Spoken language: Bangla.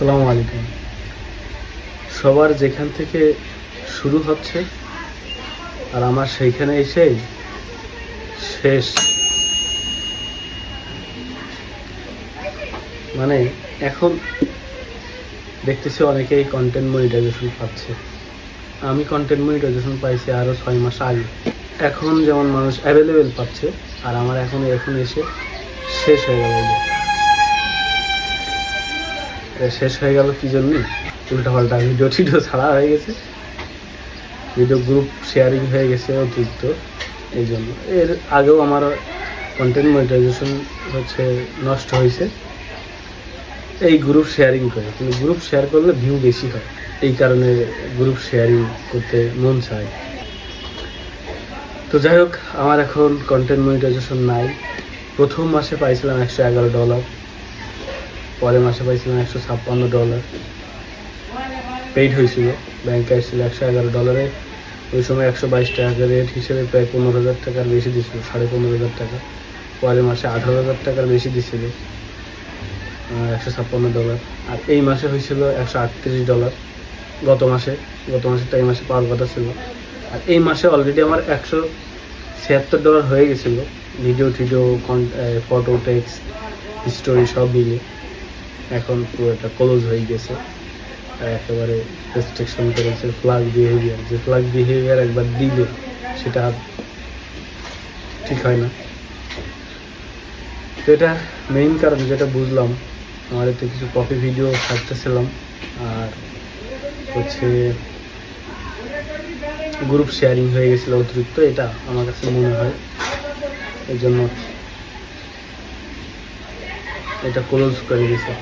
আসসালামু আলাইকুম। সবার যেখান থেকে শুরু হচ্ছে আর আমার সেইখানে এসেই শেষ। মানে এখন দেখতেছি অনেকেই কন্টেন্ট মনিটাইজেশন পাচ্ছে। আমি কন্টেন্ট মনিটাইজেশন পাইছি আরও 6 মাস আগে। এখন যেমন মানুষ অ্যাভেলেবেল পাচ্ছে আর আমার এখন এসে শেষ হয়ে গেল। শেষ হয়ে গেল কি জন্য? উল্টাপাল্টা ভিডিও ছাড়া হয়ে গেছে, ভিডিও গ্রুপ শেয়ারিং হয়ে গেছে অতিরিক্ত। এই জন্য এর আগেও আমার কন্টেন্ট মনিটাইজেশন নষ্ট হয়েছে এই গ্রুপ শেয়ারিং করে। কিন্তু গ্রুপ শেয়ার করলে ভিউ বেশি হয়, এই কারণে গ্রুপ শেয়ারিং করতে মন চায়। তো যাই হোক, আমার এখন কন্টেন্ট মনিটাইজেশন নাই। প্রথম মাসে পাইছিলাম $111, পরের মাসে পাইছিলাম $156। পেইড হয়েছিল, ব্যাংকে আসছিল $111। ওই সময় 122 টাকা রেট হিসেবে প্রায় 15,000 টাকার বেশি দিছিল, 15,500 টাকা। পরের মাসে 18,000 টাকার বেশি দিছিল, $156। আর এই মাসে হয়েছিল $138। গত মাসেরটা এই মাসে পাওয়ার কথা ছিল। আর এই মাসে অলরেডি আমার $176 হয়ে গেছিল, ভিডিও ফটো, টেক্সট, স্টোরি সব মিলে। এখন পুরোটা ক্লোজ হয়ে গেছে, একেবারে রেস্ট্রিকশন করেছে ফ্ল্যাগ বিহেভিয়ার। যে ফ্ল্যাগ বিহেভিয়ার একবার দিলে সেটা ঠিক হয় না। তো এটা মেইন কারণ যেটা বুঝলাম, আমার এতে কিছু কপি ভিডিও ছাড়তেছিলাম আর গ্রুপ শেয়ারিং হয়ে গেছিলো অতিরিক্ত, এটা আমার কাছে মনে হয়। এই জন্য এটা ক্লোজ করে দিয়েছে।